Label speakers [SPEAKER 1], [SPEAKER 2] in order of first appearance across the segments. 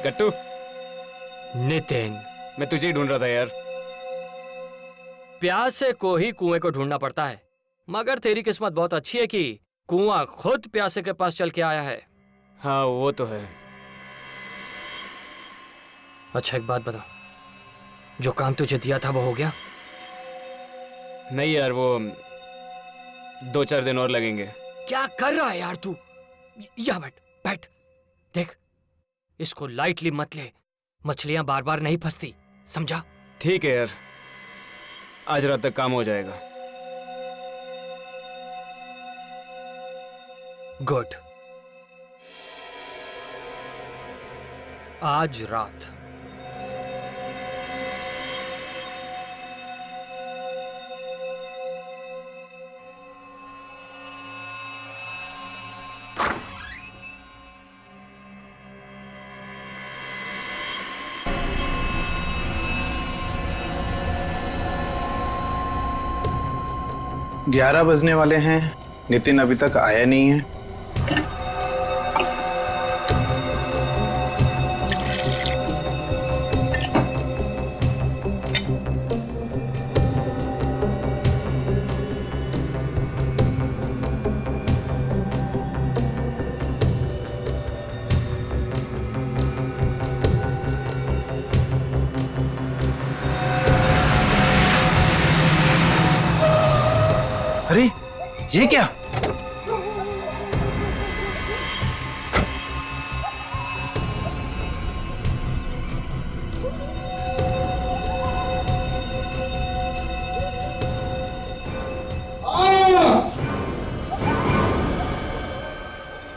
[SPEAKER 1] कट्टू।
[SPEAKER 2] नितिन,
[SPEAKER 1] मैं तुझे ही ढूंढ रहा था यार।
[SPEAKER 2] प्यासे को ही कुएं को ढूंढना पड़ता है, मगर तेरी किस्मत बहुत अच्छी है कि कुआं खुद प्यासे के पास चल के आया है।
[SPEAKER 1] हाँ वो तो है।
[SPEAKER 2] अच्छा एक बात बता, जो काम तुझे दिया था वो हो गया?
[SPEAKER 1] नहीं यार, वो 2-4 दिन और लगेंगे।
[SPEAKER 2] क्या कर रहा है यार तू? यहाँ बैठ बैठ। देख, इसको लाइटली मत ले, मछलियां बार बार नहीं फंसती, समझा?
[SPEAKER 1] ठीक है यार, आज रात तक काम हो जाएगा।
[SPEAKER 2] गुड। आज रात।
[SPEAKER 3] ग्यारह बजने वाले हैं, नितिन अभी तक आया नहीं है। अरे ये क्या?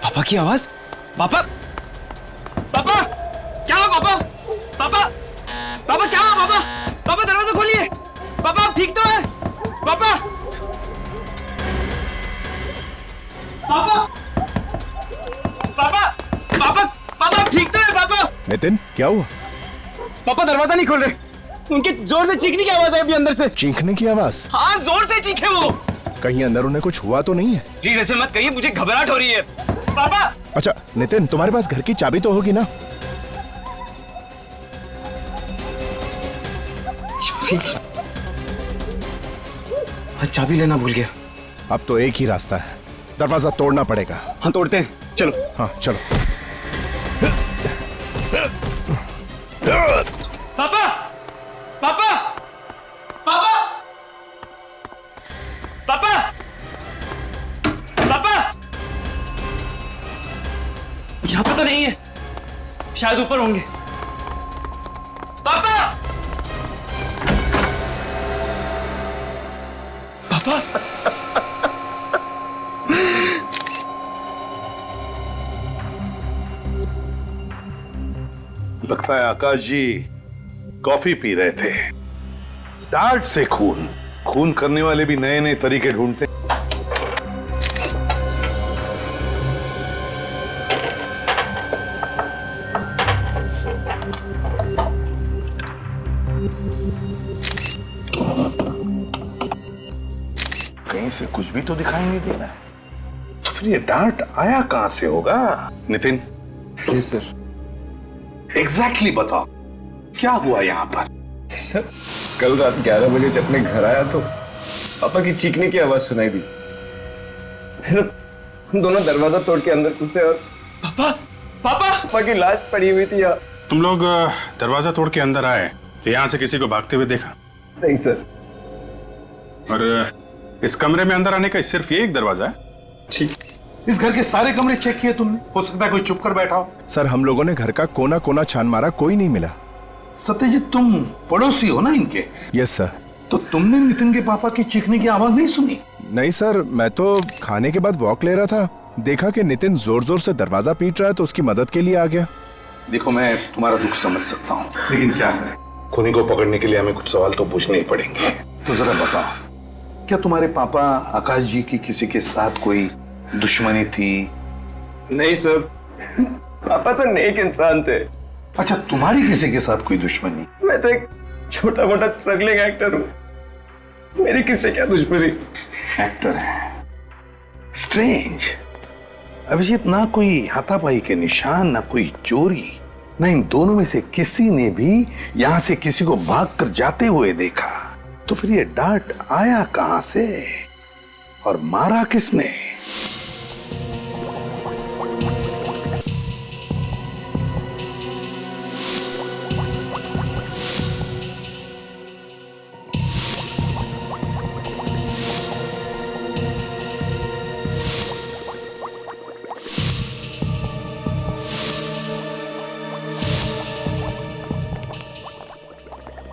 [SPEAKER 1] पापा की आवाज। पापा, पापा क्या हुआ? पापा, पापा, पापा क्या हुआ? पापा, पापा दरवाजा खोलिए। पापा आप ठीक तो है? पापा, पापा, पापा, पापा, पापा आप ठीक तो है? पापा।
[SPEAKER 3] नितिन क्या हुआ?
[SPEAKER 1] पापा दरवाजा नहीं खोल रहे, उनकी जोर से चीखने की आवाज है अभी अंदर से।
[SPEAKER 3] चीखने की आवाज?
[SPEAKER 1] हाँ जोर से चीखे वो।
[SPEAKER 3] कहीं अंदर उन्हें कुछ हुआ तो नहीं है?
[SPEAKER 1] प्लीज ऐसे मत कहिए, मुझे घबराहट हो रही है। पापा।
[SPEAKER 3] अच्छा नितिन, तुम्हारे पास घर की चाबी तो होगी ना?
[SPEAKER 1] चाबी लेना भूल गया।
[SPEAKER 3] अब तो एक ही रास्ता है, दरवाजा तोड़ना पड़ेगा।
[SPEAKER 1] हाँ तोड़ते हैं, चलो।
[SPEAKER 3] हाँ चलो।
[SPEAKER 1] पापा, पापा, पापा, पापा, पापा, यहाँ पे तो नहीं है, शायद ऊपर होंगे। पापा, पापा,
[SPEAKER 4] लगता है आकाश जी कॉफी पी रहे थे। डार्ट से खून खून करने वाले भी नए नए तरीके ढूंढते। कहीं से कुछ भी तो दिखाई नहीं दे रहा है, तो फिर ये डार्ट आया कहां से होगा? नितिन।
[SPEAKER 1] Yes sir.
[SPEAKER 4] एग्जैक्टली बताओ क्या हुआ यहाँ पर?
[SPEAKER 5] सर कल रात 11 बजे जब मैं घर आया तो पापा की चीखने की आवाज सुनाई दी। फिर हम दोनों दरवाजा तोड़ के अंदर घुसे और
[SPEAKER 1] पापा, पापा,
[SPEAKER 5] पापा की लाश पड़ी हुई थी यहाँ।
[SPEAKER 6] तुम लोग दरवाजा तोड़ के अंदर आए तो यहाँ से किसी को भागते हुए देखा?
[SPEAKER 5] नहीं सर।
[SPEAKER 6] और इस कमरे में अंदर आने का सिर्फ ये एक दरवाजा है?
[SPEAKER 5] ठीक।
[SPEAKER 4] इस घर के सारे कमरे चेक किए तुमने? हो सकता है कोई चुप कर बैठा हो।
[SPEAKER 3] सर हम लोगों ने घर का कोना कोना छान मारा, कोई नहीं मिला।
[SPEAKER 4] सत्यजीत तुम पड़ोसी हो ना इनके?
[SPEAKER 3] Yes sir.
[SPEAKER 4] तो तुमने नितिन के पापा की चीखने की आवाज नहीं सुनी?
[SPEAKER 3] नहीं सर, मैं तो खाने के बाद वॉक ले रहा था, देखा कि नितिन जोर जोर से दरवाजा पीट रहा है तो उसकी मदद के लिए आ गया।
[SPEAKER 4] देखो मैं तुम्हारा दुख समझ सकता हूँ, लेकिन क्या है, खूनी को पकड़ने के लिए हमें कुछ सवाल तो पूछने ही पड़ेंगे। तो जरा बताओ, क्या तुम्हारे पापा आकाश जी की किसी के साथ कोई दुश्मनी थी?
[SPEAKER 5] नहीं सर, पापा तो नेक इंसान थे।
[SPEAKER 4] अच्छा, तुम्हारी किसी के साथ कोई दुश्मनी?
[SPEAKER 5] मैं तो एक छोटा मोटा स्ट्रगलिंग एक्टर हूँ, मेरी किससे क्या दुश्मनी?
[SPEAKER 4] एक्टर है? स्ट्रेंज। अभिजीत, ना कोई हाथापाई के निशान, ना कोई चोरी, न इन दोनों में से किसी ने भी यहां से किसी को भागकर जाते हुए देखा, तो फिर ये डांट आया कहां से और मारा किसने?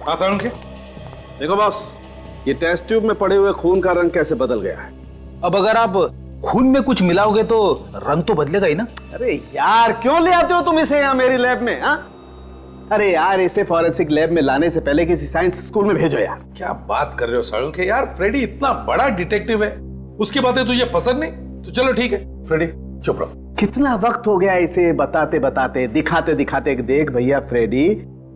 [SPEAKER 7] आसान के देखो बॉस, ये टेस्ट ट्यूब में पड़े हुए खून का रंग कैसे बदल गया है।
[SPEAKER 8] अब अगर आप खून में कुछ मिलाओगे तो रंग तो बदलेगा ही ना।
[SPEAKER 7] अरे यार, क्यों ले आते हो तुम इसे यहाँ मेरी लैब में? हाँ, अरे यार, इसे फॉरेंसिक लैब में लाने से पहले किसी साइंस स्कूल में भेजो यार।
[SPEAKER 4] क्या बात कर रहे हो सालू के? यार फ्रेडी इतना बड़ा डिटेक्टिव है, उसकी बातें तुझे पसंद नहीं तो चलो ठीक है। फ्रेडी चुप रहो।
[SPEAKER 7] कितना वक्त हो गया इसे बताते बताते, दिखाते दिखाते। देख भैया फ्रेडी,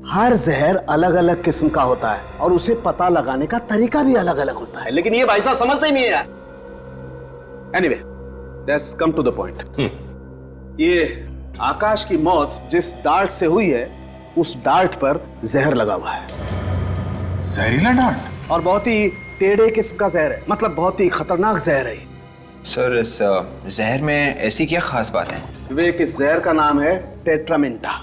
[SPEAKER 7] हर जहर अलग अलग किस्म का होता है और उसे पता लगाने का तरीका भी अलग अलग होता है, लेकिन ये भाई साहब समझते ही नहीं है यार। Anyway, let's come to the point. ये आकाश की मौत जिस डार्ट से हुई है, उस डार्ट पर जहर लगा हुआ है।
[SPEAKER 6] जहरीला डांट?
[SPEAKER 7] और बहुत ही टेढ़े किस्म का जहर है, मतलब बहुत ही खतरनाक जहर है।
[SPEAKER 1] सर, इस जहर में ऐसी क्या खास बात है?
[SPEAKER 7] विवेक, इस जहर का नाम है टेट्रामेंटा।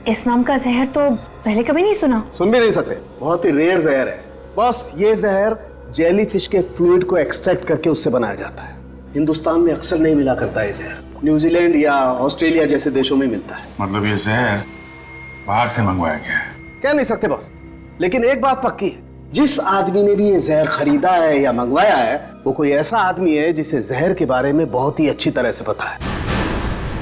[SPEAKER 9] इस नाम का जहर तो पहले कभी नहीं सुना।
[SPEAKER 7] सुन भी नहीं सकते, बहुत ही रेयर जहर है। बॉस, ये जहर जेलीफिश के फ्लूइड को एक्सट्रैक्ट करके उससे बनाया जाता है। हिंदुस्तान में अक्सर नहीं मिला करता है जहर, न्यूजीलैंड या ऑस्ट्रेलिया जैसे देशों में मिलता है।
[SPEAKER 6] मतलब ये जहर बाहर से मंगवाया गया है?
[SPEAKER 7] कह नहीं सकते बॉस, लेकिन एक बात पक्की है, जिस आदमी ने भी ये जहर खरीदा है या मंगवाया है, वो कोई ऐसा आदमी है जिसे जहर के बारे में बहुत ही अच्छी तरह से पता है।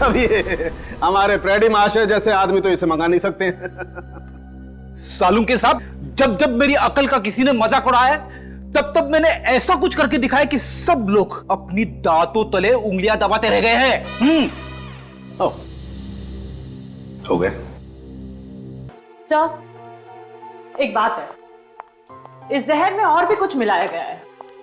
[SPEAKER 7] अब ये हमारे फ्रेडी मास्टर जैसे आदमी तो इसे मंगा नहीं सकते हैं।
[SPEAKER 8] सालू के साहब, जब जब मेरी अकल का किसी ने मजाक उड़ाया, तब तब मैंने ऐसा कुछ करके दिखाया कि सब लोग अपनी दांतों तले उंगलियां दबाते रह गए हैं।
[SPEAKER 4] हो गए?
[SPEAKER 10] सर, एक बात है, इस जहर में और भी कुछ मिलाया गया है।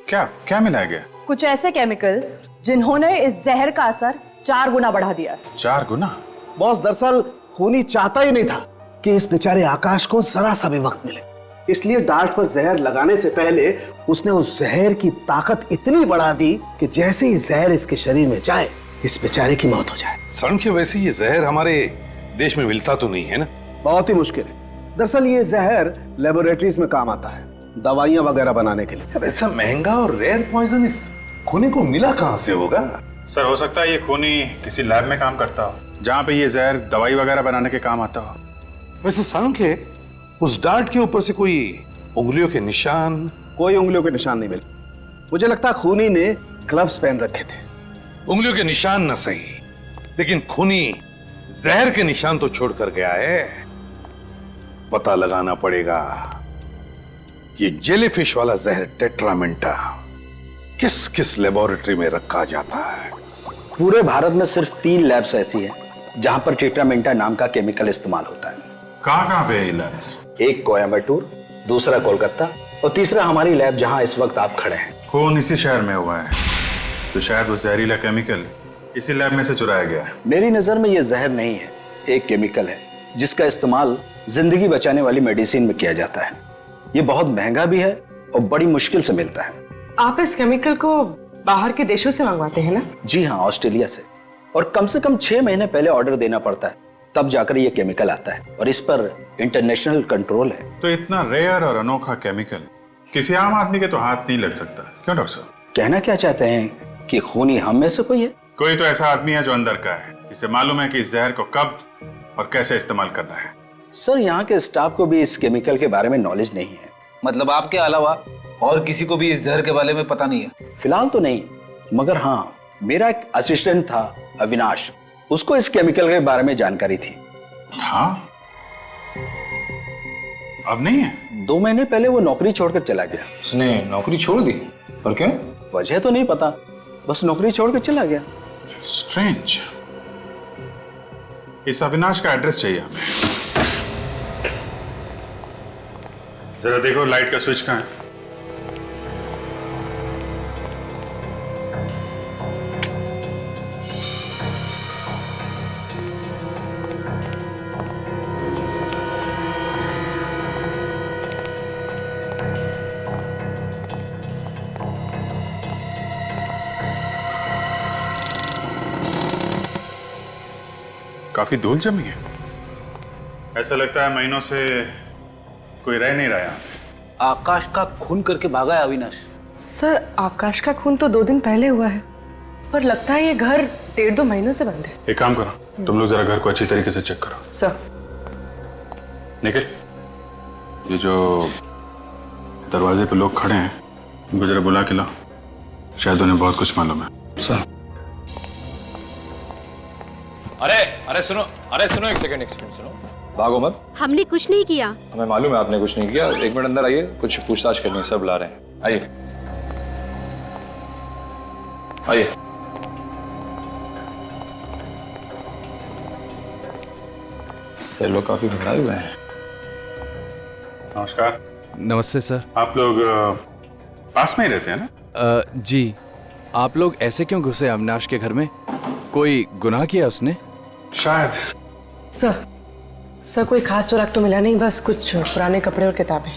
[SPEAKER 6] क्या क्या मिलाया गया?
[SPEAKER 10] कुछ ऐसे केमिकल्स जिन्होंने इस जहर का असर 4 गुना बढ़ा दिया है।
[SPEAKER 6] 4 गुना?
[SPEAKER 7] बॉस, दरअसल खूनी चाहता ही नहीं था कि इस बेचारे आकाश को जरा सा भी वक्त मिले, इसलिए डार्ट पर जहर लगाने से पहले उसने उस जहर की ताकत इतनी बढ़ा दी कि जैसे ही जहर इसके शरीर में जाए, इस बेचारे की मौत हो जाए।
[SPEAKER 4] सालू के वैसे ये जहर हमारे देश में मिलता तो नहीं है ना?
[SPEAKER 7] बहुत ही मुश्किल है। दरअसल ये जहर लेबोरेटरीज में काम आता है, दवाइयां वगैरह बनाने के लिए।
[SPEAKER 4] ऐसा महंगा और रेयर पॉइजन इस खूनी को मिला कहां से होगा?
[SPEAKER 6] सर, हो सकता है ये खूनी किसी लैब में काम करता हो, जहाँ पे ये जहर दवाई वगैरह बनाने के काम आता हो।
[SPEAKER 4] वैसे सालू के उस डार्ट के ऊपर से कोई उंगलियों के निशान?
[SPEAKER 7] कोई उंगलियों के निशान नहीं मिले। मुझे लगता है खूनी ने ग्लव्स पहन रखे थे।
[SPEAKER 4] उंगलियों के निशान न सही, लेकिन खूनी जहर के निशान तो छोड़ कर गया है। पता लगाना पड़ेगा ये जेलीफिश वाला जहर टेट्रामेंटा किस किस लेबोरेटरी में रखा जाता है।
[SPEAKER 8] पूरे भारत में सिर्फ 3 लैब्स ऐसी हैं जहां पर टेट्रामेंटा नाम का केमिकल इस्तेमाल होता है।
[SPEAKER 6] कहाँ पे है ये लैब?
[SPEAKER 8] एक कोयम्बटूर, दूसरा कोलकाता और तीसरा हमारी लैब जहां इस वक्त आप खड़े हैं।
[SPEAKER 6] खून इसी शहर में हुआ है, तो शायद वो जहरीला केमिकल इसी लैब में से चुराया गया है।
[SPEAKER 8] मेरी नजर में ये जहर नहीं है, एक केमिकल है जिसका इस्तेमाल जिंदगी बचाने वाली मेडिसिन में किया जाता है। ये बहुत महंगा भी है और बड़ी मुश्किल से मिलता है।
[SPEAKER 10] आप इस केमिकल को बाहर के देशों से मंगवाते हैं ना?
[SPEAKER 8] जी हाँ, ऑस्ट्रेलिया से। और कम से कम 6 महीने पहले ऑर्डर देना पड़ता है, तब जाकर ये केमिकल आता है और इस पर इंटरनेशनल कंट्रोल है।
[SPEAKER 6] तो इतना रेयर और अनोखा केमिकल किसी आम आदमी के तो हाथ नहीं लग सकता, क्यों डॉक्टर साहब?
[SPEAKER 8] कहना क्या चाहते हैं कि खूनी हम में से कोई है?
[SPEAKER 6] कोई तो ऐसा आदमी है जो अंदर का है, जिसे मालूम है कि इस जहर को कब और कैसे इस्तेमाल करना है।
[SPEAKER 8] सर, यहाँ के स्टाफ को भी इस केमिकल के बारे में नॉलेज नहीं है।
[SPEAKER 11] मतलब आपके अलावा और किसी को भी इस जहर के बारे में पता नहीं है?
[SPEAKER 8] फिलहाल तो नहीं, मगर हाँ, मेरा एक असिस्टेंट था अविनाश, उसको इस केमिकल के बारे में जानकारी थी।
[SPEAKER 6] हाँ? अब नहीं है?
[SPEAKER 8] 2 महीने पहले वो नौकरी छोड़कर चला गया।
[SPEAKER 11] उसने नौकरी छोड़ दी? पर क्यों?
[SPEAKER 8] वजह तो नहीं पता, बस नौकरी छोड़कर चला गया।
[SPEAKER 6] स्ट्रेंज। इस अविनाश का एड्रेस चाहिए हमें। जरा देखो लाइट का स्विच कहाँ है? काफी धूल जमी है। ऐसा लगता है महीनों से कोई रह नहीं रहा यहाँ पे।
[SPEAKER 11] आकाश का खून करके भागा है अविनाश।
[SPEAKER 10] सर आकाश का खून तो 2 दिन पहले हुआ है, पर लगता है ये घर 1.5-2 महीनों से बंद है।
[SPEAKER 6] एक काम करो, तुम लोग जरा घर को अच्छी तरीके से चेक करो।
[SPEAKER 10] सर।
[SPEAKER 6] निखिल, ये जो दरवाजे पे लोग खड़े हैं उनको जरा बुला के लाओ, शायद उन्हें बहुत कुछ मालूम है।
[SPEAKER 5] सर।
[SPEAKER 12] अरे सुनो एक सेकंड सुनो।
[SPEAKER 5] भागो मत।
[SPEAKER 13] हमने कुछ नहीं किया।
[SPEAKER 5] हमें मालूम है आपने कुछ नहीं किया। 1 मिनट अंदर आइए, कुछ पूछताछ करनी है, सब ला रहे हैं। आइए आइए। सर लोग काफी घबराए हुए हैं।
[SPEAKER 6] नमस्कार।
[SPEAKER 14] नमस्ते सर।
[SPEAKER 6] आप लोग पास में ही रहते हैं ना?
[SPEAKER 14] जी। आप लोग ऐसे क्यों घुसे अविनाश के घर में? कोई गुनाह किया उसने?
[SPEAKER 6] शायद।
[SPEAKER 10] सर कोई खास सुराग तो मिला नहीं, बस कुछ पुराने कपड़े और किताबें।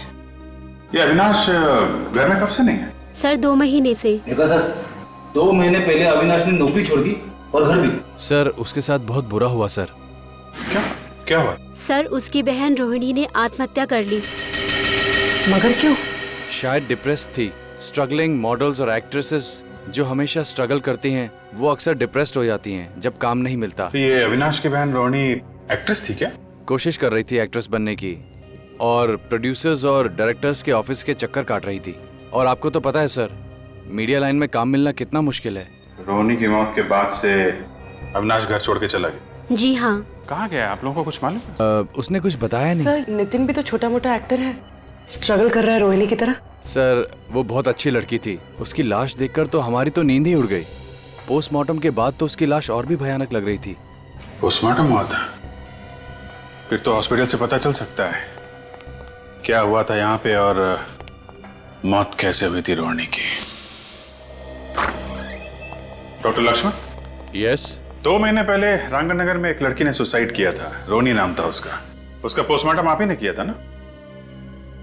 [SPEAKER 6] ये अविनाश घर में कब से नहीं है?
[SPEAKER 13] सर 2 महीने से।
[SPEAKER 11] देखा सर, 2 महीने पहले अविनाश ने नौकरी छोड़ दी और घर भी।
[SPEAKER 14] सर उसके साथ बहुत बुरा हुआ सर।
[SPEAKER 6] क्या हुआ?
[SPEAKER 13] सर उसकी बहन रोहिणी ने आत्महत्या कर ली।
[SPEAKER 10] मगर क्यों?
[SPEAKER 14] शायद डिप्रेस थी। स्ट्रगलिंग मॉडल्स और एक्ट्रेसेस जो हमेशा स्ट्रगल करती हैं वो अक्सर डिप्रेस्ड हो जाती हैं जब काम नहीं मिलता।
[SPEAKER 6] तो ये अविनाश की बहन रोहिणी एक्ट्रेस थी क्या?
[SPEAKER 14] कोशिश कर रही थी एक्ट्रेस बनने की और प्रोड्यूसर्स और डायरेक्टर्स के ऑफिस के चक्कर काट रही थी। और आपको तो पता है सर, मीडिया लाइन में काम मिलना कितना मुश्किल है।
[SPEAKER 6] रोहिणी की मौत के बाद से अविनाश घर छोड़ के चला गया?
[SPEAKER 13] जी हाँ।
[SPEAKER 6] कहाँ गया? आप लोगों को कुछ मालूम?
[SPEAKER 14] उसने कुछ बताया नहीं।
[SPEAKER 10] सर नितिन भी तो छोटा मोटा एक्टर है, स्ट्रगल कर रहा है रोहिणी की तरह।
[SPEAKER 14] सर वो बहुत अच्छी लड़की थी। उसकी लाश देखकर तो हमारी तो नींद ही उड़ गई। पोस्टमार्टम के बाद तो उसकी लाश और भी भयानक लग रही थी।
[SPEAKER 6] पोस्टमार्टम हुआ था? फिर तो हॉस्पिटल से पता चल सकता है क्या हुआ था यहाँ पे और मौत कैसे हुई थी रोहिणी की। डॉक्टर लक्ष्मण।
[SPEAKER 14] यस।
[SPEAKER 6] 2 महीने पहले रांगनगर में एक लड़की ने सुसाइड किया था, रोहिणी नाम था उसका पोस्टमार्टम आप ही ने किया था ना?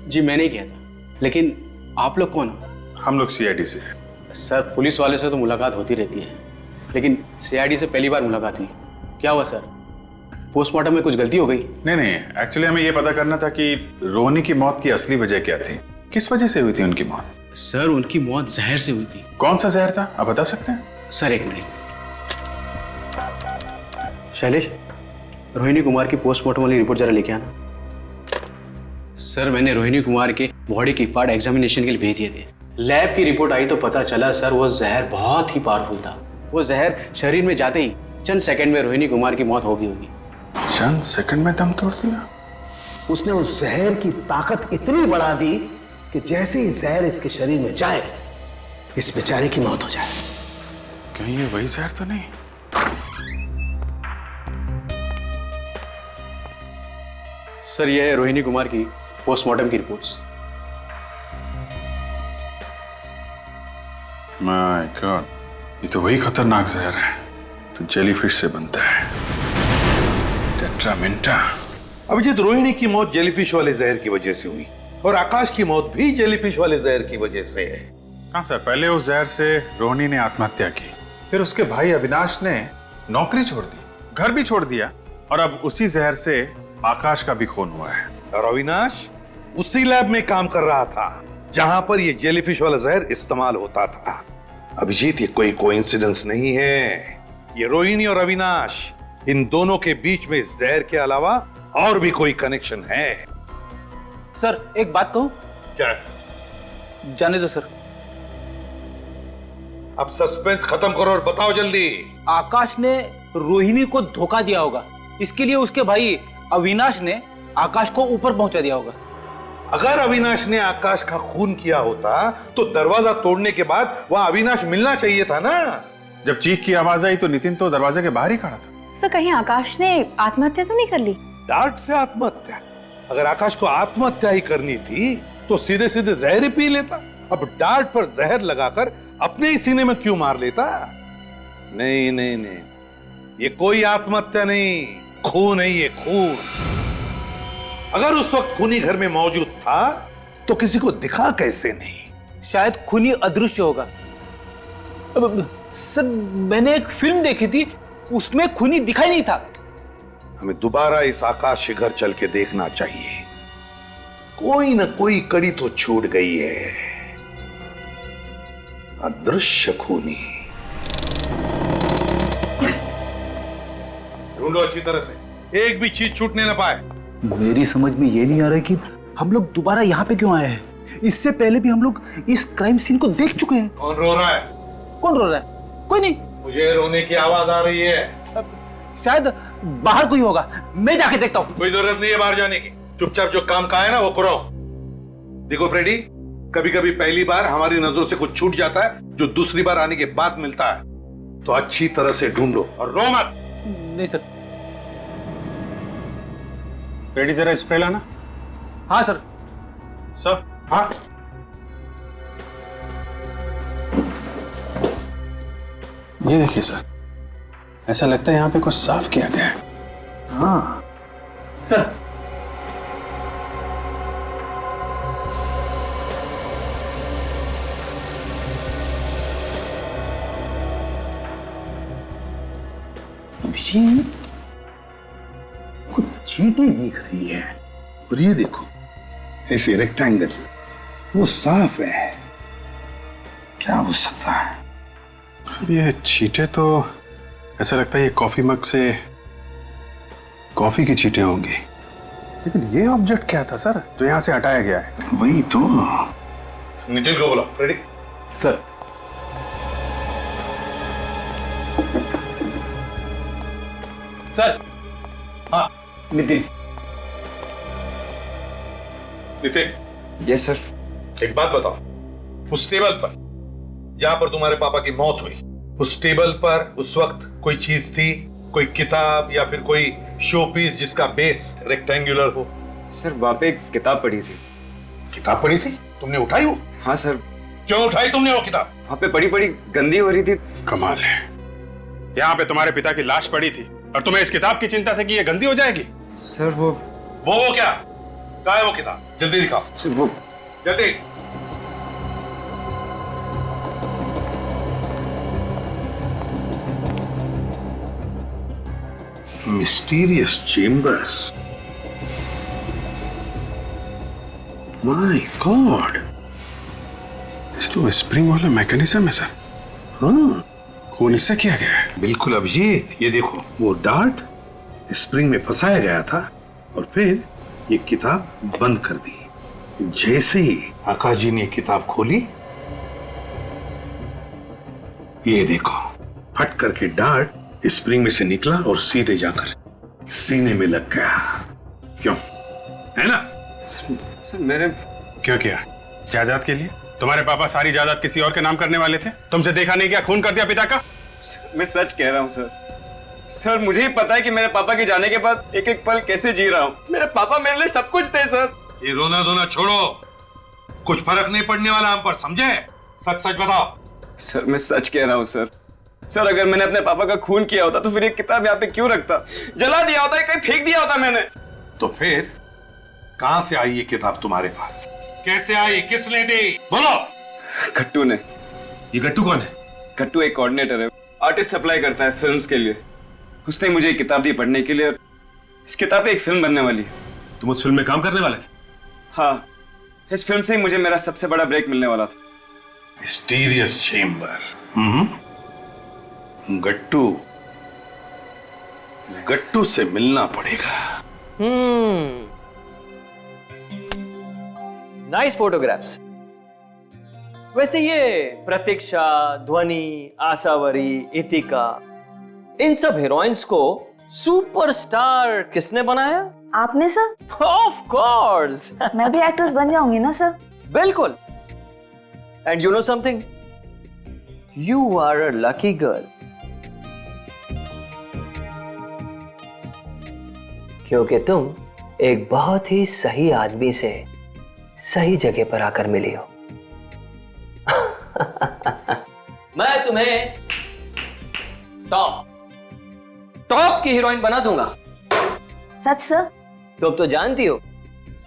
[SPEAKER 8] जी मैंने किया था, लेकिन आप लोग कौन हो?
[SPEAKER 6] हम लोग सीआईडी से।
[SPEAKER 8] सर पुलिस वाले से तो मुलाकात होती रहती है, लेकिन सीआईडी से पहली बार मुलाकात हुई। क्या हुआ सर, पोस्टमार्टम में कुछ गलती हो गई?
[SPEAKER 6] नहीं, एक्चुअली हमें यह पता करना था कि रोहिणी की मौत की असली वजह क्या थी, किस वजह से हुई थी उनकी मौत।
[SPEAKER 8] सर उनकी मौत जहर से हुई थी।
[SPEAKER 6] कौन सा जहर था, आप बता सकते हैं?
[SPEAKER 8] सर 1 मिनट। शैलेश, रोहिणी कुमार की पोस्टमार्टम वाली रिपोर्ट जरा लेके आना। सर मैंने रोहिणी कुमार के बॉडी की पार्ट एग्जामिनेशन के लिए भेज दिए थे। लैब की रिपोर्ट आई तो पता चला सर वो जहर बहुत ही पावरफुल था। वो जहर शरीर में जाते ही चंद सेकंड में रोहिणी कुमार की मौत होगी।
[SPEAKER 6] चंद सेकंड में दम तोड़ दिया?
[SPEAKER 7] उसने उस जहर की ताकत इतनी बढ़ा दी कि जैसे ही जहर इसके शरीर में जाए इस बेचारे की मौत हो जाए।
[SPEAKER 6] कहीं ये वही जहर तो नहीं?
[SPEAKER 8] सर ये है रोहिणी कुमार की पोस्टमार्टम की रिपोर्ट्स।
[SPEAKER 6] माय गॉड, ये तो वही खतरनाक जहर है जो जेलीफिश से बनता है, टेट्रामेंटा।
[SPEAKER 4] अभिजीत, रोहिणी की मौत जेलीफिश वाले जहर की वजह से हुई और आकाश की मौत भी जेलीफिश वाले जहर की वजह से है।
[SPEAKER 6] हाँ सर, पहले उस जहर से रोहिणी ने आत्महत्या की, फिर उसके भाई अविनाश ने नौकरी छोड़ दी, घर भी छोड़ दिया और अब उसी जहर से आकाश का भी खून हुआ है।
[SPEAKER 4] और अविनाश उसी लैब में काम कर रहा था जहां पर ये जेलीफिश वाला जहर इस्तेमाल होता था। अभिजीत, ये कोई कोइंसिडेंस नहीं है, ये रोहिणी और अविनाश इन दोनों के बीच में इस जहर के अलावा और भी कोई कनेक्शन है।
[SPEAKER 8] सर एक बात कहूं?
[SPEAKER 4] क्या?
[SPEAKER 8] जाने दो सर।
[SPEAKER 4] अब सस्पेंस खत्म करो और बताओ जल्दी।
[SPEAKER 8] आकाश ने रोहिणी को धोखा दिया होगा, इसके लिए उसके भाई अविनाश ने आकाश को ऊपर पहुंचा दिया होगा।
[SPEAKER 4] अगर अविनाश ने आकाश का खून किया होता तो दरवाजा तोड़ने के बाद वहां अविनाश मिलना चाहिए था ना।
[SPEAKER 6] जब चीख की आवाज आई तो नितिन तो दरवाजे के बाहर ही खड़ा था।
[SPEAKER 9] सर कहीं आकाश ने आत्महत्या तो नहीं कर ली?
[SPEAKER 4] डांट से आत्महत्या? अगर आकाश को आत्महत्या ही करनी थी तो सीधे सीधे जहर ही पी लेता। अब डांट पर जहर लगाकर अपने ही सीने में क्यों मार लेता? नहीं नहीं नहीं, ये कोई आत्महत्या नहीं, खून है ये, खून। अगर उस वक्त खूनी घर में मौजूद था तो किसी को दिखा कैसे नहीं?
[SPEAKER 8] शायद खूनी अदृश्य होगा। सर मैंने एक फिल्म देखी थी, उसमें खूनी दिखाई नहीं था।
[SPEAKER 4] हमें दोबारा इस आकाश शिखर चल के देखना चाहिए। कोई न कोई कड़ी तो छूट गई है। अदृश्य खूनी। ढूंढो अच्छी तरह से, एक भी चीज छूटने न पाए।
[SPEAKER 7] मेरी समझ में ये नहीं आ रहा कि हम लोग दोबारा यहाँ पे क्यों आए हैं। इससे पहले भी हम लोग इस क्राइम सीन को देख चुके हैं।
[SPEAKER 4] कौन रो रहा है?
[SPEAKER 7] कौन रो रहा है? कोई नहीं।
[SPEAKER 4] मुझे रोने की आवाज आ रही है।
[SPEAKER 7] शायद बाहर कोई होगा, मैं जाके देखता हूँ।
[SPEAKER 4] कोई जरूरत नहीं है बाहर जाने की। चुपचाप जो काम का है ना वो करो। देखो फ्रेडी, कभी कभी पहली बार हमारी नजरों से कुछ छूट जाता है जो दूसरी बार आने के बाद मिलता है। तो अच्छी तरह से ढूंढो और रो मत।
[SPEAKER 7] नहीं सर।
[SPEAKER 6] रेडी, जरा स्प्रे लाना।
[SPEAKER 7] हाँ सर।
[SPEAKER 6] सर।
[SPEAKER 4] हाँ,
[SPEAKER 6] ये देखिए सर, ऐसा लगता है यहाँ पे कुछ साफ किया गया है।
[SPEAKER 7] हाँ सर।
[SPEAKER 4] अभी कुछ चींटी दिख रही है और ये देखो ऐसे रेक्टेंगल, वो साफ है। क्या हो सकता है?
[SPEAKER 6] सर ये चींटे तो ऐसा लगता है ये कॉफी मग से कॉफी की चींटे होंगी। लेकिन ये ऑब्जेक्ट क्या था सर जो यहाँ से हटाया गया है?
[SPEAKER 4] वही तो। नितिन को बोला। Ready
[SPEAKER 7] sir. सर। हाँ नितिन।
[SPEAKER 4] नितिन।
[SPEAKER 12] Yes sir.
[SPEAKER 4] एक बात बताओ, उस टेबल पर जहां पर तुम्हारे पापा की मौत हुई, उस टेबल पर उस वक्त कोई चीज थी, कोई किताब या फिर कोई शो पीस जिसका बेस रेक्टेंगुलर हो?
[SPEAKER 5] सर वहां पे एक किताब पढ़ी थी।
[SPEAKER 4] किताब पढ़ी थी? तुमने उठाई वो?
[SPEAKER 5] हाँ सर।
[SPEAKER 4] क्यों उठाई तुमने वो किताब?
[SPEAKER 5] वहां पे पढ़ी पढ़ी गंदी हो रही थी।
[SPEAKER 6] कमाल है, यहाँ पे तुम्हारे पिता की लाश पड़ी थी और तुम्हें इस किताब की चिंता थी कि ये गंदी हो जाएगी।
[SPEAKER 5] सर वो
[SPEAKER 4] क्या? कहाँ है वो किताब? जल्दी दिखाओ।
[SPEAKER 5] सर वो
[SPEAKER 4] जल्दी। Mysterious chamber. माय गॉड,
[SPEAKER 6] इस तो स्प्रिंग वाला मैकेनिज्म है सर।
[SPEAKER 4] हाँ,
[SPEAKER 6] खून इससे किया गया है।
[SPEAKER 4] बिल्कुल अभिजीत, ये देखो वो डार्ट स्प्रिंग में फंसाया गया था और फिर ये किताब बंद कर दी। जैसे ही आकाश जी ने किताब खोली, ये देखो फट करके डार्ट स्प्रिंग में से निकला और सीधे जाकर सीने में लग गया। क्यों? है ना?
[SPEAKER 5] सर मैंने
[SPEAKER 6] क्यों किया? जायदाद के लिए? तुम्हारे पापा सारी जायदाद किसी और के नाम करने वाले थे। तुमसे देखा नहीं क्या खून कर दिया पिता का?
[SPEAKER 5] मैं सच कह रहा हूँ सर। सर मुझे ही पता है कि मेरे पापा के जाने के बाद एक एक पल कैसे जी रहा हूँ। मेरे पापा मेरे लिए सब कुछ थे सर।
[SPEAKER 4] ये रोना धोना छोड़ो, कुछ फर्क नहीं पड़ने वाला हम पर, समझे? सच सच बताओ।
[SPEAKER 5] सर मैं सच कह रहा हूँ सर। सर अगर मैंने अपने पापा का खून किया होता तो फिर ये किताब यहाँ पे क्यों रखता? जला दिया होता, कहीं फेंक दिया होता मैंने।
[SPEAKER 4] तो फिर कहां से आई ये किताब तुम्हारे पास? कैसे आई? किसने दी? बोलो।
[SPEAKER 5] गट्टू ने।
[SPEAKER 12] ये गट्टू कौन है?
[SPEAKER 5] गट्टू एक कोऑर्डिनेटर है, आर्टिस्ट सप्लाई करता है फिल्म्स के लिए। उसने मुझे एक किताब दी पढ़ने के लिए और इस किताब पे एक फिल्म बनने वाली है।
[SPEAKER 12] तुम उस फिल्म में काम करने वाले थे?
[SPEAKER 5] हाँ, इस फिल्म से ही मुझे मेरा सबसे बड़ा ब्रेक मिलने वाला था।
[SPEAKER 4] Mysterious chamber. गट्टू, इस गट्टू से मिलना पड़ेगा।
[SPEAKER 1] Nice photographs. वैसे ये प्रतीक्षा, ध्वनि, आशावरी, इतिका, इन सब हीरोइंस को सुपरस्टार किसने बनाया?
[SPEAKER 9] आपने सर?
[SPEAKER 1] Of course.
[SPEAKER 9] मैं भी एक्ट्रेस बन जाऊंगी ना सर?
[SPEAKER 1] बिल्कुल। And you know something, you are a lucky girl, क्योंकि तुम एक बहुत ही सही आदमी से सही जगह पर आकर मिली हो। मैं तुम्हें टॉप की हीरोइन बना दूंगा।
[SPEAKER 9] सच सर?
[SPEAKER 1] तुम तो जानती हो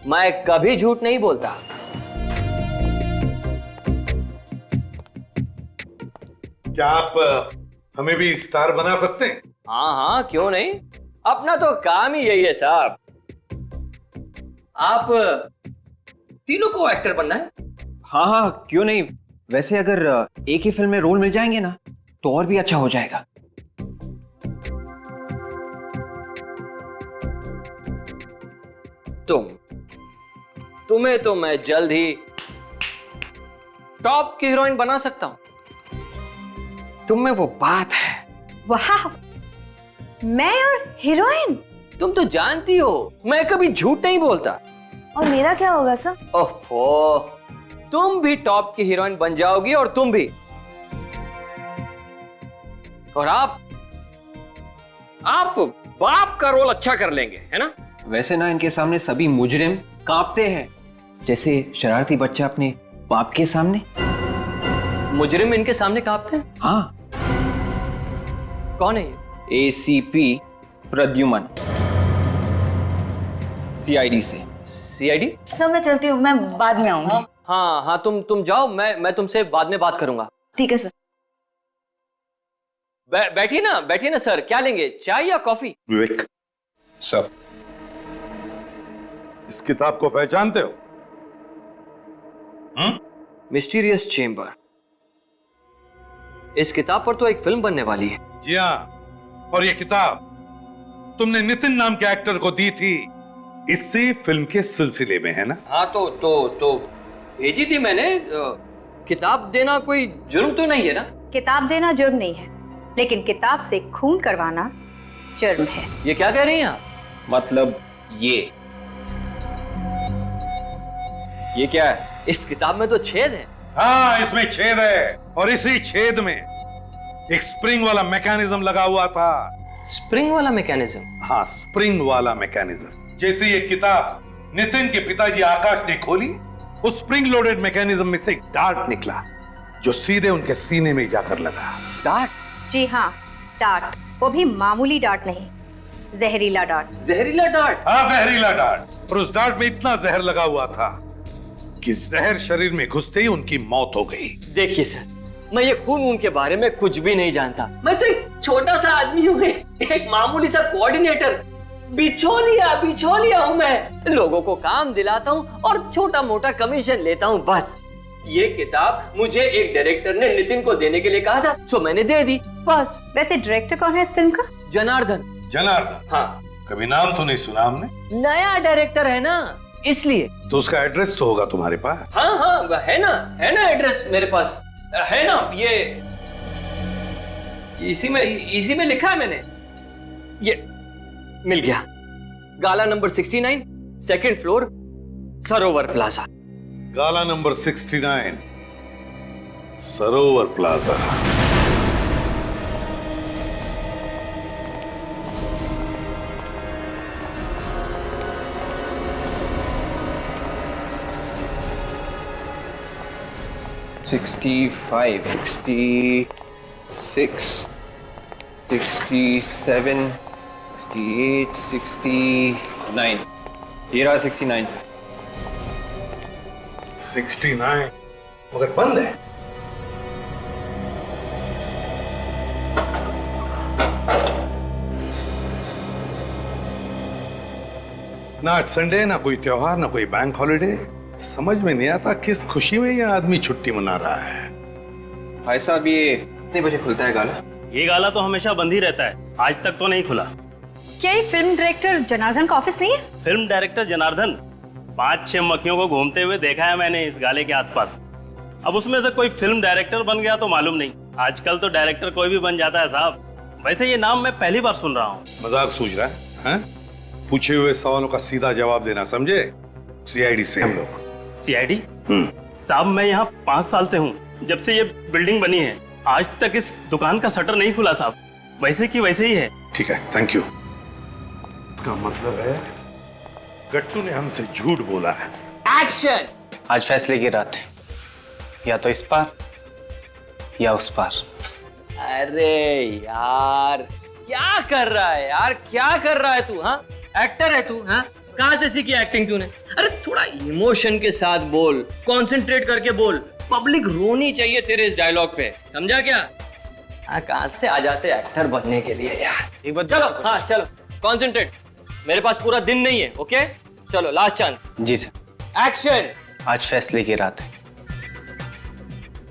[SPEAKER 1] मैं कभी झूठ नहीं बोलता।
[SPEAKER 4] क्या आप हमें भी स्टार बना सकते हैं?
[SPEAKER 1] हाँ हाँ, क्यों नहीं।
[SPEAKER 2] अपना तो काम ही यही है साहब। आप तीनों को एक्टर बनना है?
[SPEAKER 11] हाँ हाँ, क्यों नहीं। वैसे अगर एक ही फिल्म में रोल मिल जाएंगे ना तो और भी अच्छा हो जाएगा।
[SPEAKER 2] तुम्हें तो मैं जल्द ही टॉप की हीरोइन बना सकता हूं। तुम में वो बात है।
[SPEAKER 15] वाह, मैं और हीरोइन?
[SPEAKER 2] तुम तो जानती हो मैं कभी झूठ नहीं बोलता।
[SPEAKER 9] और मेरा क्या होगा सर?
[SPEAKER 2] ओहो, तुम भी टॉप की हीरोइन बन जाओगी और तुम भी। और आप बाप का रोल अच्छा कर लेंगे, है ना?
[SPEAKER 11] वैसे ना इनके सामने सभी मुजरिम कांपते हैं, जैसे शरारती बच्चा अपने बाप के सामने।
[SPEAKER 2] मुजरिम इनके सामने कांपते हैं?
[SPEAKER 11] हाँ।
[SPEAKER 2] कौन है?
[SPEAKER 11] ACP प्रद्युमन, CID से।
[SPEAKER 2] CID?
[SPEAKER 15] सर मैं चलती हूँ, मैं बाद में आऊंगी।
[SPEAKER 2] हाँ, तुम जाओ, मैं तुमसे बाद में बात करूंगा।
[SPEAKER 15] ठीक है सर।
[SPEAKER 2] बैठिए ना सर। क्या लेंगे, चाय या कॉफी?
[SPEAKER 4] विवेक सर, इस किताब को पहचानते हो?
[SPEAKER 2] Mysterious chamber. इस किताब पर तो एक फिल्म बनने वाली है।
[SPEAKER 4] जी हाँ, और ये किताब तुमने नितिन नाम के एक्टर को दी थी इसी फिल्म के सिलसिले में, है ना?
[SPEAKER 2] हाँ, तो भेजी थी मैंने। किताब देना कोई जुर्म तो नहीं है ना?
[SPEAKER 15] किताब देना जुर्म नहीं है, लेकिन किताब से खून करवाना जुर्म है।
[SPEAKER 2] ये क्या कह रही हैं आप?
[SPEAKER 11] मतलब ये क्या है?
[SPEAKER 2] इस किताब में तो छेद है।
[SPEAKER 4] हाँ, इसमें छेद है, और इसी छेद में एक स्प्रिंग वाला मैकेनिज्म लगा हुआ था।
[SPEAKER 2] स्प्रिंग वाला मैकेनिज्म?
[SPEAKER 4] हाँ, स्प्रिंग वाला मैकेनिज्म। जैसे ये किताब नितिन के पिताजी आकाश ने खोली, उस स्प्रिंग लोडेड मैकेनिज्म में से एक डार्ट निकला जो सीधे उनके सीने में जाकर लगा।
[SPEAKER 2] डार्ट?
[SPEAKER 15] जी हाँ, डार्ट। वो भी मामूली डार्ट नहीं, जहरीला डार्ट।
[SPEAKER 2] जहरीला डार्ट?
[SPEAKER 4] हाँ, जहरीला डार्ट। और उस डार्ट में इतना जहर लगा हुआ था कि जहर शरीर में घुसते ही उनकी मौत हो गई।
[SPEAKER 2] देखिए सर, मैं ये खून के बारे में कुछ भी नहीं जानता। मैं तो एक छोटा सा आदमी हूँ, एक मामूली सा कोऑर्डिनेटर। बिछोलिया हूँ मैं। लोगों को काम दिलाता हूँ और छोटा मोटा कमीशन लेता हूँ, बस। ये किताब मुझे एक डायरेक्टर ने नितिन को देने के लिए कहा था, तो मैंने दे दी, बस।
[SPEAKER 15] वैसे डायरेक्टर कौन है इस फिल्म का?
[SPEAKER 2] जनार्दन।
[SPEAKER 4] जनार्दन?
[SPEAKER 2] हाँ।
[SPEAKER 4] कभी नाम तो नहीं सुना हमने।
[SPEAKER 2] नया डायरेक्टर है ना, इसलिए।
[SPEAKER 4] तो उसका एड्रेस तो होगा तुम्हारे पास?
[SPEAKER 2] हाँ, है ना एड्रेस मेरे पास है ना। ये इसी में लिखा है मैंने। ये मिल गया। गाला नंबर 69, सेकंड फ्लोर, सरोवर प्लाजा।
[SPEAKER 4] गाला नंबर 69, सरोवर प्लाजा।
[SPEAKER 11] $65, $66, $67, $68, $69। ये रहा 69 से।
[SPEAKER 4] 69 मगर बंद है। ना आज संडे, ना कोई त्योहार, ना कोई बैंक हॉलिडे। समझ में नहीं आता किस खुशी में ये आदमी छुट्टी मना रहा है।
[SPEAKER 11] भाई साहब, ये कितने बजे खुलता है गाला?
[SPEAKER 16] ये गाला तो हमेशा बंद ही रहता है, आज तक तो नहीं खुला।
[SPEAKER 15] क्या ये फिल्म डायरेक्टर जनार्दन का ऑफिस नहीं है?
[SPEAKER 16] फिल्म डायरेक्टर जनार्दन 5-6 मक्खियों को घूमते हुए देखा है मैंने इस गाले के आसपास। अब उसमें से कोई फिल्म डायरेक्टर बन गया तो मालूम नहीं। आजकल तो डायरेक्टर कोई भी बन जाता है साहब। वैसे ये नाम मैं पहली बार सुन रहा हूँ।
[SPEAKER 4] मजाक सूझ रहा है? पूछे हुए सवालों का सीधा जवाब देना, समझे? CID से हम लोग।
[SPEAKER 16] CID? साहब, मैं यहाँ 5 साल से हूँ, जब से ये बिल्डिंग बनी है। आज तक इस दुकान का शटर नहीं खुला साहब, वैसे की वैसे ही है।
[SPEAKER 4] ठीक है, थैंक यू। इसका मतलब है गट्टू ने हमसे झूठ बोला है।
[SPEAKER 2] एक्शन!
[SPEAKER 11] आज फैसले की रात है, या तो इस पार या उस पार।
[SPEAKER 2] अरे यार, क्या कर रहा है यार, क्या कर रहा है तू? हाँ, एक्टर है तू? हाँ, कहाँ से सीखी एक्टिंग तूने? अरे थोड़ा इमोशन के साथ बोल, कंसंट्रेट करके बोल। पब्लिक रोनी चाहिए तेरे इस डायलॉग पे, समझा क्या? कहाँ से आ जाते एक्टर बनने के लिए यार।
[SPEAKER 11] एक बार
[SPEAKER 2] चलो, हाँ चलो। कॉन्सेंट्रेट। मेरे पास पूरा दिन नहीं है, ओके? चलो लास्ट चांस।
[SPEAKER 8] जी सर।
[SPEAKER 2] एक्शन।
[SPEAKER 8] आज फैसले की रात है,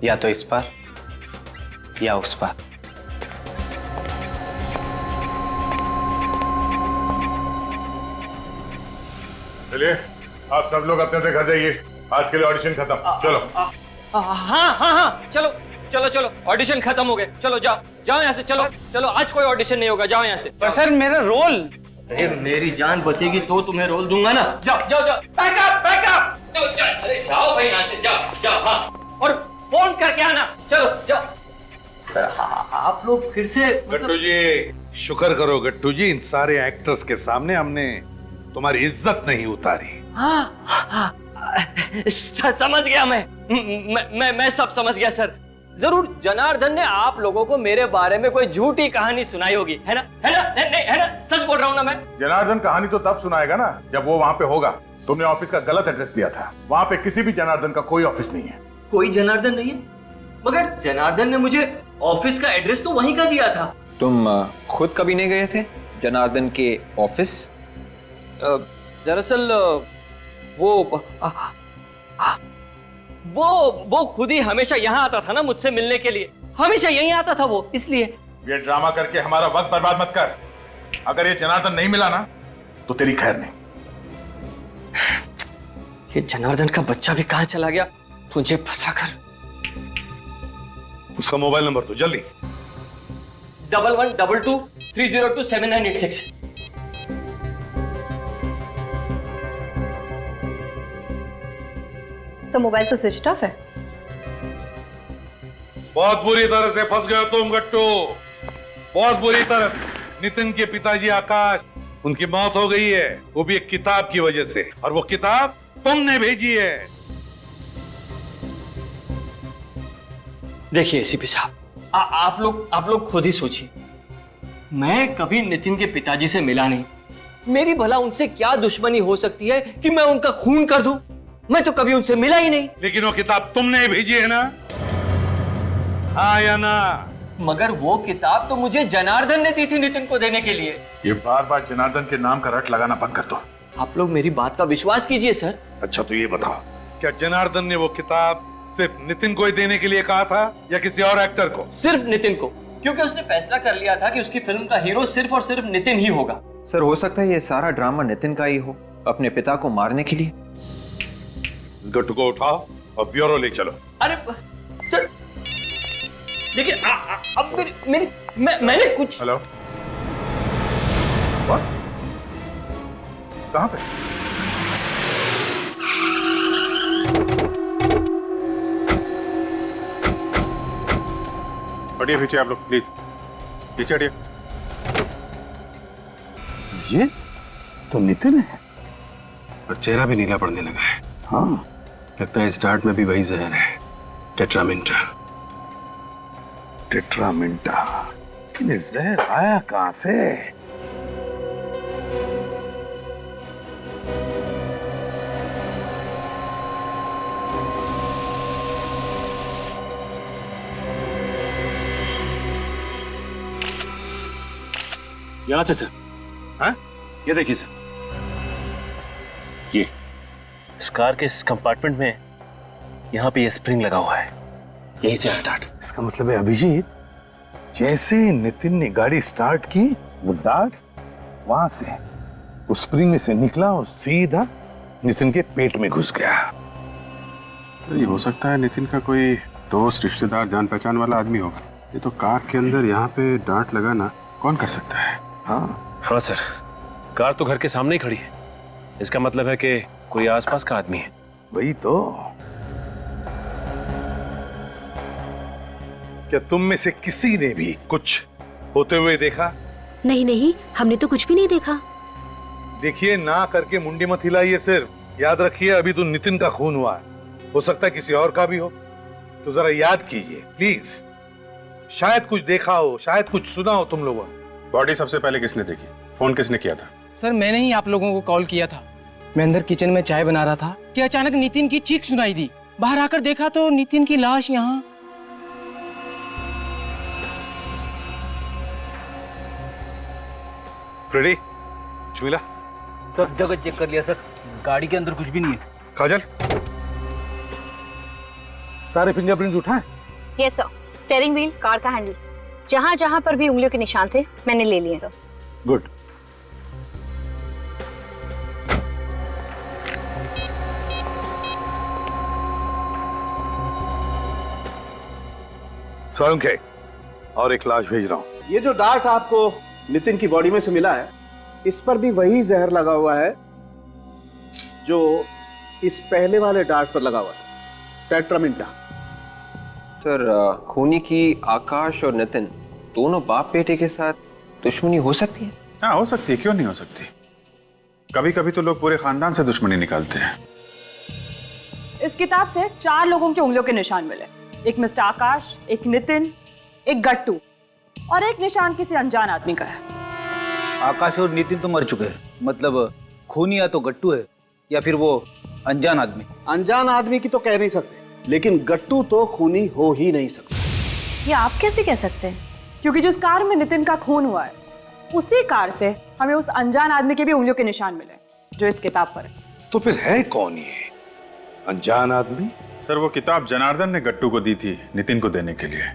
[SPEAKER 8] या तो इस पार या उस पार।
[SPEAKER 6] चलिए आप सब लोग अपने अपने घर जाइए, आज के लिए ऑडिशन खत्म। चलो।
[SPEAKER 2] हाँ, चलो चलो चलो, ऑडिशन खत्म हो गए, चलो जाओ जाओ यहाँ से, चलो चलो, आज कोई ऑडिशन नहीं होगा, जाओ यहाँ से।
[SPEAKER 8] पर सर मेरा रोल।
[SPEAKER 2] अरे मेरी जान बचेगी तो तुम्हें रोल दूंगा ना। जाओ जाओ जाओ, बैकअप बैकअप। अरे जाओ भाई यहाँ से, जाओ जाओ। हाँ, और फोन करके आना, चलो जाओ। सर आप लोग फिर से
[SPEAKER 4] गट्टू जी, शुक्र करो गट्टू जी, इन सारे एक्टर्स के सामने हमने तुम्हारी इज्जत नहीं उतारी।
[SPEAKER 2] हाँ, समझ गया मैं सब समझ गया सर। जरूर जनार्दन ने आप लोगों को मेरे बारे में कोई झूठी कहानी सुनाई होगी, है ना? नहीं, है ना? सच बोल रहा हूँ ना मैं?
[SPEAKER 6] जनार्दन कहानी तो तब सुनाएगा ना जब वो वहाँ पे होगा। तुमने ऑफिस का गलत एड्रेस दिया था, वहाँ पे किसी भी जनार्दन का कोई ऑफिस नहीं है।
[SPEAKER 2] कोई जनार्दन नहीं है? मगर जनार्दन ने मुझे ऑफिस का एड्रेस तो वहीं का दिया था।
[SPEAKER 11] तुम खुद कभी नहीं गए थे जनार्दन के ऑफिस?
[SPEAKER 2] दरअसल वो खुद ही हमेशा यहाँ आता था ना मुझसे मिलने के लिए, हमेशा यहीं आता था वो, इसलिए।
[SPEAKER 6] ये ड्रामा करके हमारा वक्त बर्बाद मत कर। अगर ये जनार्दन नहीं मिला ना तो तेरी खैर नहीं।
[SPEAKER 2] ये जनार्दन का बच्चा भी कहाँ चला गया मुझे फंसा कर।
[SPEAKER 4] उसका मोबाइल नंबर तो जल्दी।
[SPEAKER 2] 1122-302-7986।
[SPEAKER 15] सर मोबाइल तो स्विच ऑफ है।
[SPEAKER 4] बहुत बुरी तरह से फंस गए तुम गट्टू, बहुत बुरी तरह से। नितिन के पिताजी आकाश, उनकी मौत हो गई है, वो भी एक किताब की वजह से, और वो किताब तुमने भेजी है।
[SPEAKER 2] देखिए एसीपी साहब, आप लोग खुद ही सोचिए। मैं कभी नितिन के पिताजी से मिला नहीं, मेरी भला उनसे क्या दुश्मनी हो सकती है कि मैं उनका खून कर दूं? मैं तो कभी उनसे मिला ही नहीं।
[SPEAKER 4] लेकिन वो किताब तुमने भेजी है ना? हाँ या ना?
[SPEAKER 2] मगर वो किताब तो मुझे जनार्दन ने दी थी नितिन को देने के लिए।
[SPEAKER 6] ये बार बार जनार्दन के नाम का रट लगाना बंद कर दो।
[SPEAKER 2] आप लोग मेरी बात का विश्वास कीजिए सर।
[SPEAKER 4] अच्छा तो ये बताओ, क्या जनार्दन ने वो किताब सिर्फ नितिन को ही देने के लिए कहा था या किसी और एक्टर को?
[SPEAKER 2] सिर्फ नितिन को, क्योंकि उसने फैसला कर लिया था कि उसकी फिल्म का हीरो सिर्फ और सिर्फ नितिन ही होगा।
[SPEAKER 11] सर हो सकता है ये सारा ड्रामा नितिन का ही हो, अपने पिता को मारने के लिए।
[SPEAKER 4] इस गट्टू को उठाओ और ब्यूरो ले चलो।
[SPEAKER 2] अरे सर देखिए, अब मैंने कुछ।
[SPEAKER 6] हेलो, कहाँ पे? हटिए पीछे आप लोग, प्लीज पीछे हटिए।
[SPEAKER 4] ये तो नितिन है,
[SPEAKER 8] और चेहरा भी नीला पड़ने लगा है।
[SPEAKER 4] हाँ
[SPEAKER 8] लगता है स्टार्ट में भी वही जहर है, टेट्रामिंटा।
[SPEAKER 4] टेट्रामिंटा? लेकिन जहर आया कहां से?
[SPEAKER 8] यहां से सर।
[SPEAKER 4] हाँ?
[SPEAKER 8] ये देखिए सर, ये इस कार के इस कंपार्टमेंट में यहाँ पे ये स्प्रिंग लगा हुआ है, यही से डार्ट।
[SPEAKER 4] इसका मतलब है अभिजीत, जैसे नितिन ने गाड़ी स्टार्ट की, वो डार्ट वहां से उस स्प्रिंग में से निकला और सीधा नितिन के पेट में घुस गया।
[SPEAKER 8] ये हो सकता है नितिन का कोई दोस्त, रिश्तेदार, जान पहचान वाला आदमी होगा। ये तो कार के अंदर यहाँ पे डार्ट लगाना कौन कर सकता है?
[SPEAKER 4] हाँ
[SPEAKER 8] सर, कार तो घर के सामने ही खड़ी है, इसका मतलब है कि कोई आसपास का आदमी है।
[SPEAKER 4] वही तो। क्या तुम में से किसी ने भी कुछ होते हुए देखा?
[SPEAKER 13] नहीं, हमने तो कुछ भी नहीं देखा।
[SPEAKER 4] देखिए, ना करके मुंडी मत हिलाइए, सिर्फ याद रखिए अभी तो नितिन का खून हुआ है, हो सकता है किसी और का भी हो, तो जरा याद कीजिए प्लीज। शायद कुछ देखा हो, शायद कुछ सुना हो तुम लोगों ने।
[SPEAKER 6] बॉडी सबसे पहले किसने देखी? फोन किसने किया था?
[SPEAKER 1] सर मैंने ही आप लोगों को कॉल किया था। मैं अंदर किचन में चाय बना रहा था कि अचानक नितिन की चीख सुनाई दी। बाहर आकर देखा तो नितिन की लाश यहाँ।
[SPEAKER 4] फ्रेडी, कुछ मिला?
[SPEAKER 17] सब जगह चेक कर लिया सर, गाड़ी के अंदर कुछ भी नहीं है।
[SPEAKER 4] काजल,
[SPEAKER 17] सारे फिंगरप्रिंट्स उठाए?
[SPEAKER 15] Yes sir, steering wheel, car का हैंडल, जहां जहां पर भी उंगलियों के निशान थे मैंने ले लिए सर।
[SPEAKER 4] गुड। सोलंके, और एक लाश भेज रहा हूं।
[SPEAKER 7] ये जो डार्ट आपको नितिन की बॉडी में से मिला है, इस पर भी वही जहर लगा हुआ है जो इस पहले वाले डार्ट पर लगा हुआ था, टेट्रामिंटा।
[SPEAKER 11] सर, खूनी की आकाश और नितिन दोनों बाप बेटे के साथ दुश्मनी हो सकती है?
[SPEAKER 6] हाँ, हो सकती है, क्यों नहीं हो सकती। कभी कभी तो लोग पूरे खानदान से दुश्मनी निकालते हैं।
[SPEAKER 10] इस किताब से 4 लोगों की उंगलियों के निशान मिले, एक मिस्टर आकाश, एक नितिन, एक गट्टू और एक निशान किसी अनजान आदमी का है।
[SPEAKER 17] आकाश और नितिन तो मर चुके हैं, मतलब खूनी या तो गट्टू है या फिर वो अनजान आदमी।
[SPEAKER 7] अनजान आदमी की तो कह नहीं सकते, लेकिन गट्टू तो खूनी हो ही नहीं सकता।
[SPEAKER 10] ये आप कैसे कह सकते हैं? क्योंकि जिस कार में नितिन का खून हुआ है, उसी कार से हमें उस अनजान आदमी के भी उंगलियों के निशान मिले जो इस किताब पर है।
[SPEAKER 4] तो फिर है कौन ये अनजान आदमी?
[SPEAKER 6] सर, वो किताब जनार्दन ने गट्टू को दी थी नितिन को देने के लिए।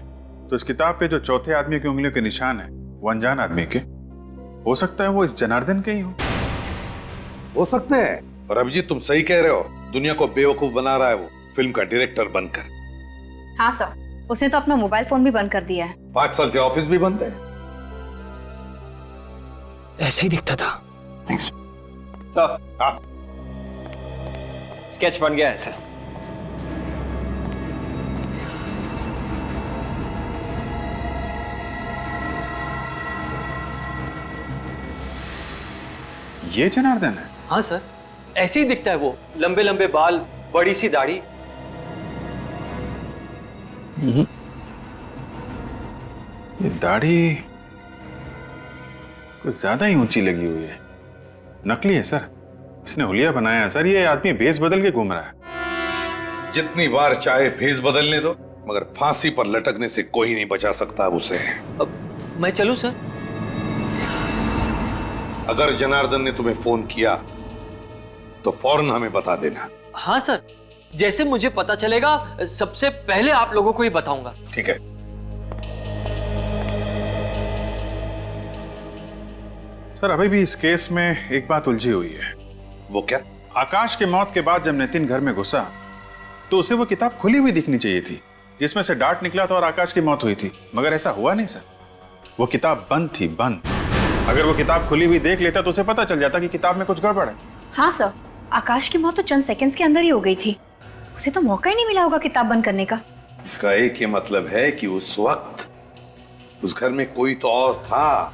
[SPEAKER 6] तो इस किताब पे जो चौथे आदमी की उंगलियों के निशान है वो अनजान आदमी के, हो सकता है वो इस जनार्दन के ही
[SPEAKER 4] हो सकते हैं। और अभिजीत, तुम सही कह रहे हो, दुनिया को बेवकूफ बना रहा है वो फिल्म का डायरेक्टर बनकर।
[SPEAKER 15] हाँ सर, उसने तो अपना मोबाइल फोन भी बंद कर दिया है।
[SPEAKER 4] 5 साल से ऑफिस भी बंद है।
[SPEAKER 1] ऐसा ही दिखता था।
[SPEAKER 11] हाँ, स्केच बन गया है सर।
[SPEAKER 6] ये जनार्दन है?
[SPEAKER 2] हाँ सर, ऐसे ही दिखता है वो, लंबे लंबे बाल, बड़ी सी दाढ़ी।
[SPEAKER 6] ये दाढ़ी कुछ ज्यादा ही ऊंची लगी हुई है। नकली है सर, इसने हुलिया बनाया है सर। ये आदमी भेस बदल के घूम रहा है।
[SPEAKER 4] जितनी बार चाहे भेस बदलने दो, मगर फांसी पर लटकने से कोई नहीं बचा सकता उसे।
[SPEAKER 2] अब मैं चलूं सर?
[SPEAKER 4] अगर जनार्दन ने तुम्हें फोन किया तो फौरन हमें बता देना।
[SPEAKER 2] हाँ सर, जैसे मुझे पता चलेगा सबसे पहले आप लोगों को ही बताऊंगा।
[SPEAKER 4] ठीक है।
[SPEAKER 6] सर, अभी भी इस केस में एक बात उलझी हुई है।
[SPEAKER 4] वो क्या?
[SPEAKER 6] आकाश के मौत के बाद जब नितिन घर में घुसा तो उसे वो किताब खुली हुई दिखनी चाहिए थी जिसमें से डार्ट निकला था और आकाश की मौत हुई थी, मगर ऐसा हुआ नहीं सर। वो किताब बंद थी, बंद। अगर वो किताब खुली हुई देख लेता तो उसे पता चल जाता कि किताब में कुछ गड़बड़ है।
[SPEAKER 15] हाँ सर, आकाश की मौत तो चंद सेकंड्स के अंदर ही हो गई थी, उसे तो मौका ही नहीं मिला होगा किताब बंद करने का।
[SPEAKER 4] इसका एक ही मतलब है कि उस वक्त उस घर में कोई तो और था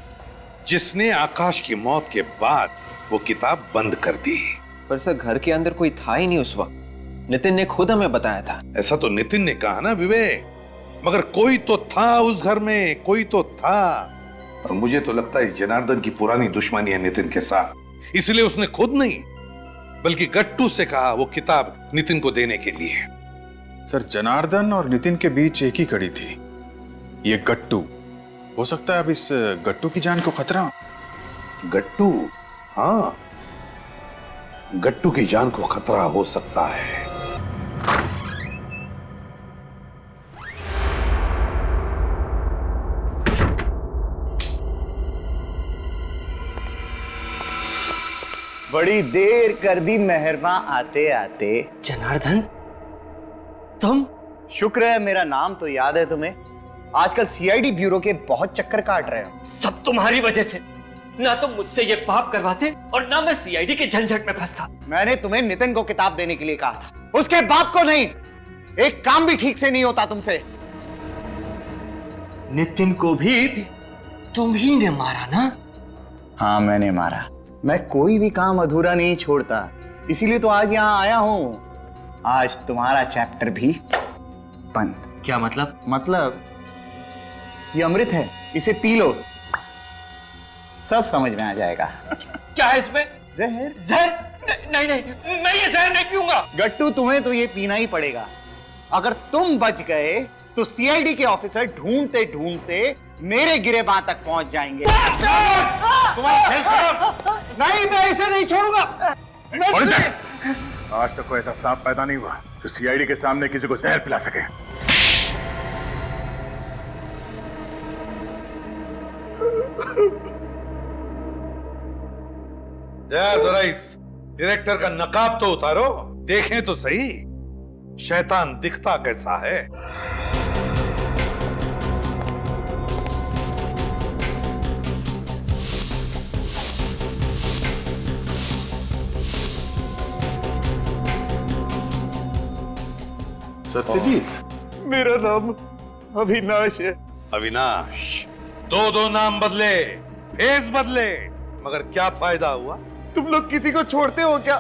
[SPEAKER 4] जिसने आकाश की मौत के बाद वो किताब बंद कर दी।
[SPEAKER 11] पर सर, घर के अंदर कोई था ही नहीं उस वक्त, नितिन ने खुद हमें बताया था।
[SPEAKER 4] ऐसा तो नितिन ने कहा ना विवेक, मगर कोई तो था उस घर में, कोई तो था। और मुझे तो लगता है जनार्दन की पुरानी दुश्मनी है नितिन के साथ, इसलिए उसने खुद नहीं बल्कि गट्टू से कहा वो किताब नितिन को देने के लिए।
[SPEAKER 6] सर, जनार्दन और नितिन के बीच एक ही कड़ी थी, ये गट्टू। हो सकता है अब इस गट्टू की जान को खतरा हो।
[SPEAKER 4] गट्टू? हाँ, गट्टू की जान को खतरा हो सकता है।
[SPEAKER 7] बड़ी देर कर दी मेहरबा आते आते।
[SPEAKER 2] जनार्दन, तुम?
[SPEAKER 7] शुक्र है मेरा नाम तो याद है तुम्हें। आजकल सीआईडी ब्यूरो के बहुत चक्कर काट रहे हो।
[SPEAKER 2] सब तुम्हारी वजह से। ना तुम मुझसे ये पाप करवाते और ना मैं सीआईडी के झंझट में फंसता।
[SPEAKER 7] मैंने तुम्हें नितिन को किताब देने के लिए कहा था, उसके बाप को नहीं। एक काम भी ठीक से नहीं होता तुमसे।
[SPEAKER 2] नितिन को भी तुम ही ने मारा ना?
[SPEAKER 7] हाँ, मैंने मारा। मैं कोई भी काम अधूरा नहीं छोड़ता, इसीलिए तो आज यहाँ आया हूं। आज तुम्हारा चैप्टर भी बंद।
[SPEAKER 2] क्या मतलब?
[SPEAKER 7] मतलब ये अमृत है, इसे पी लो, सब समझ में आ जाएगा।
[SPEAKER 2] क्या है इसमें?
[SPEAKER 7] जहर।
[SPEAKER 2] जहर? नहीं नहीं, मैं ये जहर नहीं पीऊंगा।
[SPEAKER 7] गट्टू, तुम्हें तो ये पीना ही पड़ेगा। अगर तुम बच गए तो सीआईडी के ऑफिसर ढूंढते ढूंढते मेरे गिरेबां तक पहुंच जाएंगे। नहीं, मैं इसे नहीं छोड़ूंगा।
[SPEAKER 6] आज तक कोई ऐसा सांप पैदा नहीं हुआ जो सीआईडी के सामने किसी को जहर पिला सके।
[SPEAKER 4] जरा इस डायरेक्टर का नकाब तो उतारो, देखें तो सही शैतान दिखता कैसा है।
[SPEAKER 6] सत्यजीत,
[SPEAKER 7] मेरा नाम अविनाश है।
[SPEAKER 4] अविनाश, दो नाम बदले, फेस बदले, मगर क्या फायदा हुआ?
[SPEAKER 7] तुम लोग किसी को छोड़ते हो क्या?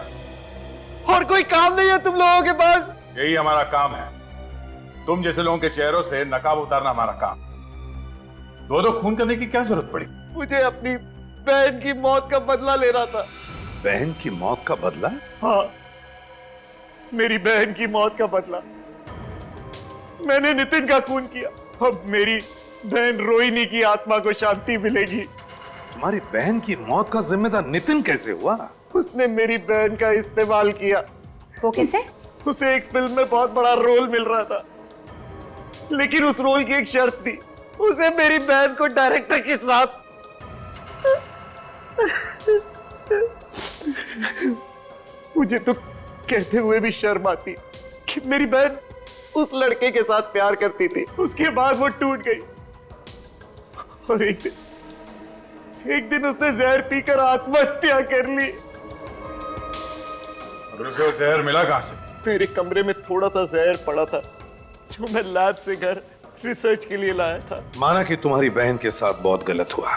[SPEAKER 7] और कोई काम नहीं है तुम लोगों के पास?
[SPEAKER 6] यही हमारा काम है। तुम जैसे लोगों के चेहरों से नकाब उतारना हमारा काम। दो खून करने की क्या जरूरत पड़ी?
[SPEAKER 7] मुझे अपनी बहन की मौत का बदला लेना था।
[SPEAKER 4] बहन की मौत का बदला?
[SPEAKER 7] हाँ, मेरी बहन की मौत का बदला। मैंने नितिन का खून किया। अब मेरी बहन रोहिणी की आत्मा को शांति मिलेगी।
[SPEAKER 4] तुम्हारी बहन की मौत का जिम्मेदार नितिन कैसे हुआ?
[SPEAKER 7] उसने मेरी बहन का इस्तेमाल किया।
[SPEAKER 15] वो कैसे?
[SPEAKER 7] उसे एक फिल्म में बहुत बड़ा रोल मिल रहा था, लेकिन उस रोल की एक शर्त थी, उसे मेरी बहन को डायरेक्टर के साथ। मुझे तो कहते हुए भी शर्म आती कि मेरी बहन उस लड़के के साथ प्यार करती थी। उसके बाद वो टूट गई और एक दिन उसने जहर पीकर आत्महत्या कर ली।
[SPEAKER 6] और उसे वो जहर मिला कहां से?
[SPEAKER 7] मेरे कमरे में थोड़ा सा जहर पड़ा था जो मैं लैब से घर रिसर्च के लिए लाया था।
[SPEAKER 4] माना कि तुम्हारी बहन के साथ बहुत गलत हुआ,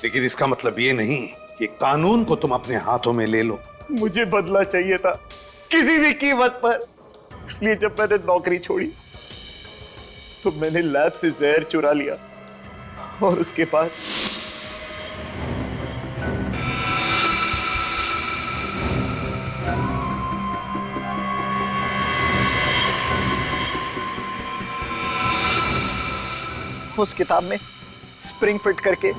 [SPEAKER 4] लेकिन इसका मतलब ये नहीं कि कानून को तुम अपने हाथों में ले लो।
[SPEAKER 7] मुझे बदला चाहिए था किसी भी कीमत पर, इसलिए जब मैंने नौकरी छोड़ी तो मैंने लैब से जहर चुरा लिया और उसके बाद उस किताब में स्प्रिंग फिट करके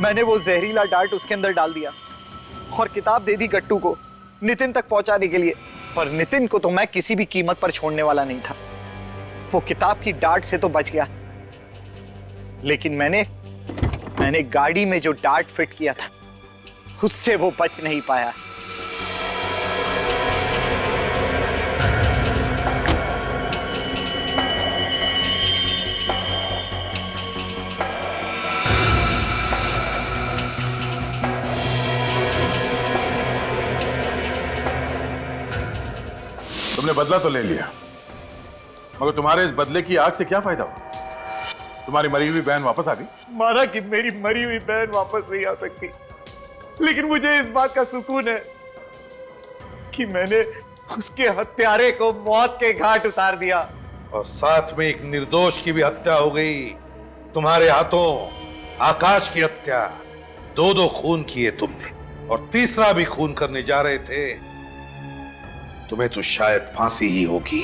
[SPEAKER 7] मैंने वो जहरीला डार्ट उसके अंदर डाल दिया और किताब दे दी गट्टू को नितिन तक पहुंचाने के लिए। पर नितिन को तो मैं किसी भी कीमत पर छोड़ने वाला नहीं था। वो किताब की डार्ट से तो बच गया, लेकिन मैंने गाड़ी में जो डार्ट फिट किया था उससे वो बच नहीं पाया।
[SPEAKER 6] तुमने बदला तो ले लिया, मगर तुम्हारे इस बदले की आग से क्या फायदा हुआ? तुम्हारी मरी हुई बहन वापस आ गई।
[SPEAKER 7] माना कि मेरी मरी हुई बहन वापस नहीं आ सकती, लेकिन मुझे इस बात का सुकून है कि मैंने उसके हत्यारे को मौत के घाट उतार दिया।
[SPEAKER 4] और साथ में एक निर्दोष की भी हत्या हो गई तुम्हारे हाथों। आकाश की हत्या, दो खून किए तुमने, और तीसरा भी खून करने जा रहे थे। तुम्हें तो शायद फांसी ही होगी।